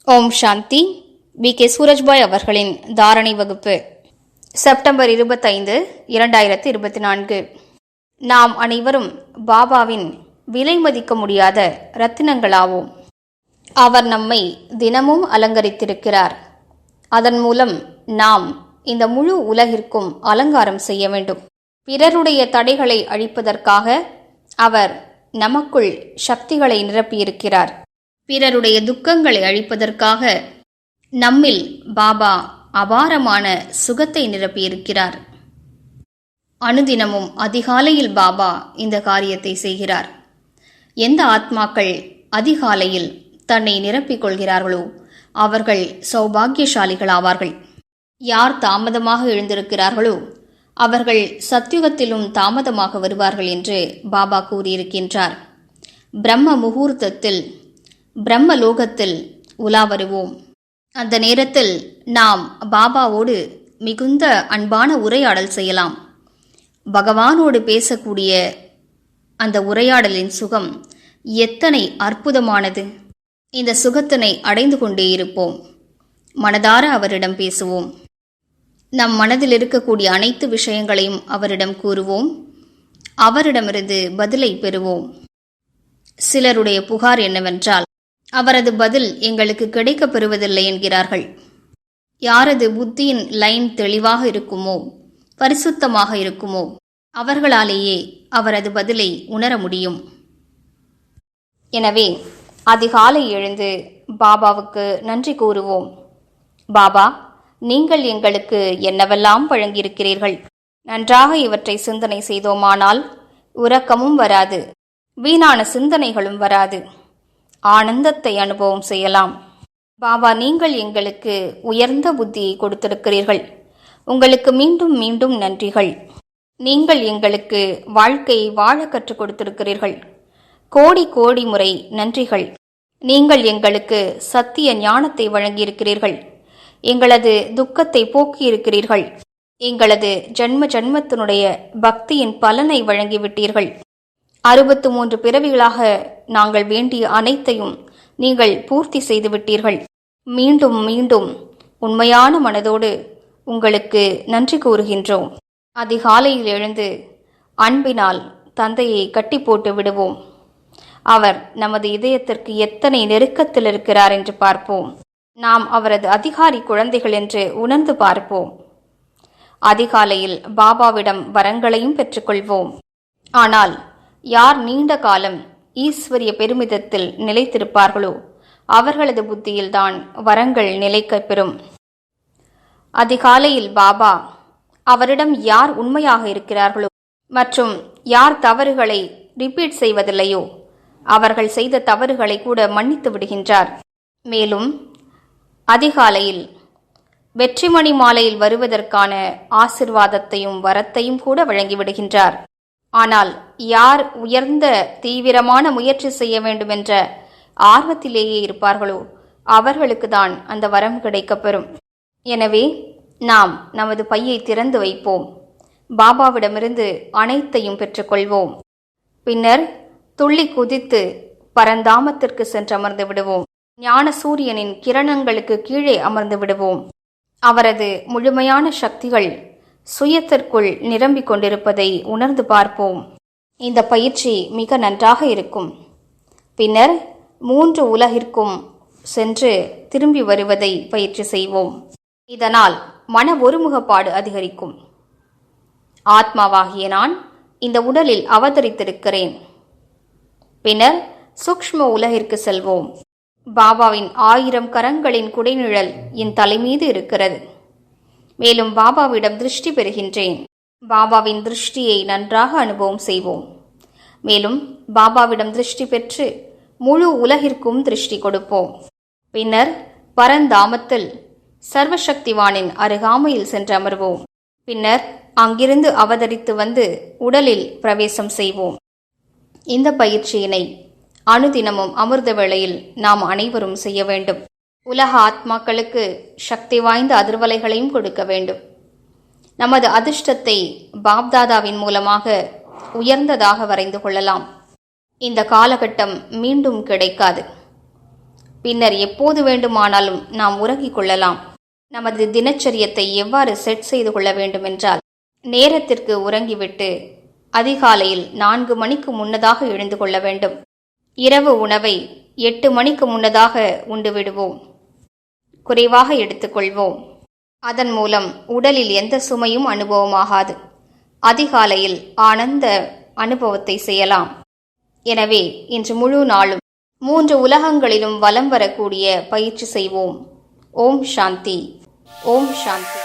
ஓம் சாந்தி. K Surajbhai அவர்களின் தாரணை வகுப்பு செப்டம்பர் 25, 2024. நாம் அனைவரும் பாபாவின் விலை மதிக்க முடியாத ரத்தினங்களாவோம். அவர் நம்மை தினமும் அலங்கரித்திருக்கிறார். அதன் மூலம் நாம் இந்த முழு உலகிற்கும் அலங்காரம் செய்ய வேண்டும். பிறருடைய தடைகளை அழிப்பதற்காக அவர் நமக்குள் சக்திகளை நிரப்பியிருக்கிறார். பிறருடைய துக்கங்களை அழிப்பதற்காக நம்மில் பாபா அபாரமான சுகத்தை நிரப்பியிருக்கிறார். அனுதினமும் அதிகாலையில் பாபா இந்த காரியத்தை செய்கிறார். எந்த ஆத்மாக்கள் அதிகாலையில் தன்னை நிரப்பிக் கொள்கிறார்களோ அவர்கள் சௌபாகியசாலிகள் ஆவார்கள். யார் தாமதமாக எழுந்திருக்கிறார்களோ அவர்கள் சத்யுகத்திலும் தாமதமாக வருவார்கள் என்று பாபா கூறியிருக்கின்றார். பிரம்ம முகூர்த்தத்தில் பிரம்மலோகத்தில் உலா வருவோம். அந்த நேரத்தில் நாம் பாபாவோடு மிகுந்த அன்பான உரையாடல் செய்யலாம். பகவானோடு பேசக்கூடிய அந்த உரையாடலின் சுகம் எத்தனை அற்புதமானது! இந்த சுகத்தினை அடைந்து கொண்டே இருப்போம். மனதார அவரிடம் பேசுவோம். நம் மனதில் இருக்கக்கூடிய அனைத்து விஷயங்களையும் அவரிடம் கூறுவோம். அவரிடமிருந்து பதிலை பெறுவோம். சிலருடைய புகார் என்னவென்றால், அவரது பதில் எங்களுக்கு கிடைக்கப் பெறுவதில்லை என்கிறார்கள். யாரது புத்தியின் லைன் தெளிவாக இருக்குமோ, பரிசுத்தமாக இருக்குமோ, அவர்களாலேயே அவரது பதிலை உணர முடியும். எனவே அதிகாலை எழுந்து பாபாவுக்கு நன்றி கூறுவோம். பாபா, நீங்கள் எங்களுக்கு என்னவெல்லாம் வழங்கியிருக்கிறீர்கள். நன்றாக இவற்றை சிந்தனை செய்தோமானால் உறக்கமும் வராது, வீணான சிந்தனைகளும் வராது. ஆனந்தத்தை அனுபவம் செய்யலாம். பாபா, நீங்கள் எங்களுக்கு உயர்ந்த புத்தியை கொடுத்திருக்கிறீர்கள். உங்களுக்கு மீண்டும் மீண்டும் நன்றிகள். நீங்கள் எங்களுக்கு வாழ்க்கையை வாழ கற்றுக் கொடுத்திருக்கிறீர்கள். கோடி கோடி முறை நன்றிகள். நீங்கள் எங்களுக்கு சத்திய ஞானத்தை வழங்கியிருக்கிறீர்கள். எங்களது துக்கத்தை போக்கியிருக்கிறீர்கள். எங்களது ஜன்ம ஜன்மத்தினுடைய பக்தியின் பலனை வழங்கிவிட்டீர்கள். 63 பிறவிகளாக நாங்கள் வேண்டிய அனைத்தையும் நீங்கள் பூர்த்தி செய்துவிட்டீர்கள். மீண்டும் மீண்டும் உண்மையான மனதோடு உங்களுக்கு நன்றி கூறுகின்றோம். அதிகாலையில் எழுந்து அன்பினால் தந்தையை கட்டி போட்டு விடுவோம். அவர் நமது இதயத்திற்கு எத்தனை நெருக்கத்தில் இருக்கிறார் என்று பார்ப்போம். நாம் அவரது அதிகாரி குழந்தைகள் என்று உணர்ந்து பார்ப்போம். அதிகாலையில் பாபாவிடம் வரங்களையும் பெற்றுக்கொள்வோம். ஆனால் யார் நீண்ட காலம் ஈஸ்வரிய பெருமிதத்தில் நிலைத்திருப்பார்களோ அவர்களது புத்தியில்தான் வரங்கள் நிலைக்கப் பெறும். அதிகாலையில் பாபா அவரிடம் யார் உண்மையாக இருக்கிறார்களோ மற்றும் யார் தவறுகளை ரிப்பீட் செய்வதில்லையோ அவர்கள் செய்த தவறுகளை கூட மன்னித்து விடுகின்றார். மேலும் அதிகாலையில் வெற்றிமணி மாலையில் வருவதற்கான ஆசிர்வாதத்தையும் வரத்தையும் கூட வழங்கிவிடுகின்றார். ஆனால் யார் உயர்ந்த தீவிரமான முயற்சி செய்ய வேண்டும் என்ற ஆர்வத்திலேயே இருப்பார்களோ அவர்களுக்கு தான் அந்த வரம் கிடைக்கப்பெறும். எனவே நாம் நமது பையை திறந்து வைப்போம். பாபாவிடமிருந்து அனைத்தையும் பெற்றுக்கொள்வோம். பின்னர் துள்ளி குதித்து பரந்தாமத்திற்கு சென்று அமர்ந்து விடுவோம். ஞான சூரியனின் கிரணங்களுக்கு கீழே அமர்ந்து விடுவோம். அவரது முழுமையான சக்திகள் சுயத்திற்குள் நிரம்பிக் கொண்டிருப்பதை உணர்ந்து பார்ப்போம். இந்த பயிற்சி மிக நன்றாக இருக்கும். பின்னர் 3 உலகிற்கும் சென்று திரும்பி வருவதை பயிற்சி செய்வோம். இதனால் மன ஒருமுகப்பாடு அதிகரிக்கும். ஆத்மாவாகிய நான் இந்த உடலில் அவதரித்திருக்கிறேன். பின்னர் சூக்ஷ்ம உலகிற்கு செல்வோம். பாபாவின் 1000 கரங்களின் குடைநிழல் என் தலைமீது இருக்கிறது. மேலும் பாபாவிடம் திருஷ்டி பெறுகின்றேன். பாபாவின் திருஷ்டியை நன்றாக அனுபவம் செய்வோம். மேலும் பாபாவிடம் திருஷ்டி பெற்று முழு உலகிற்கும் திருஷ்டி கொடுப்போம். பின்னர் பரந்தாமத்தில் சர்வசக்திவானின் அருகாமையில் சென்று அமர்வோம். பின்னர் அங்கிருந்து அவதரித்து வந்து உடலில் பிரவேசம் செய்வோம். இந்த பயிற்சியினை அனுதினமும் அமிர்த வேளையில் நாம் அனைவரும் செய்ய வேண்டும். உலக ஆத்மாக்களுக்கு சக்தி வாய்ந்த அதிர்வலைகளையும் கொடுக்க வேண்டும். நமது அதிர்ஷ்டத்தை பாப்தாதாவின் மூலமாக உயர்ந்ததாக வரைந்து கொள்ளலாம். இந்த காலகட்டம் மீண்டும் கிடைக்காது. பின்னர் எப்போது வேண்டுமானாலும் நாம் உறங்கிக் கொள்ளலாம். நமது தினச்சரியத்தை எவ்வாறு செட் செய்து கொள்ள வேண்டுமென்றால், நேரத்திற்கு உறங்கிவிட்டு அதிகாலையில் 4 மணிக்கு முன்னதாக எழுந்து கொள்ள வேண்டும். இரவு உணவை 8 மணிக்கு முன்னதாக உண்டு விடுவோம். குறைவாக எடுத்துக்கொள்வோம். அதன் மூலம் உடலில் எந்த சுமையும் அனுபவமாகாது. அதிகாலையில் ஆனந்த அனுபவத்தை செய்யலாம். எனவே இன்று முழு நாளும் 3 உலகங்களிலும் வலம் வரக்கூடிய பயிற்சி செய்வோம். ஓம் சாந்தி. ஓம் சாந்தி.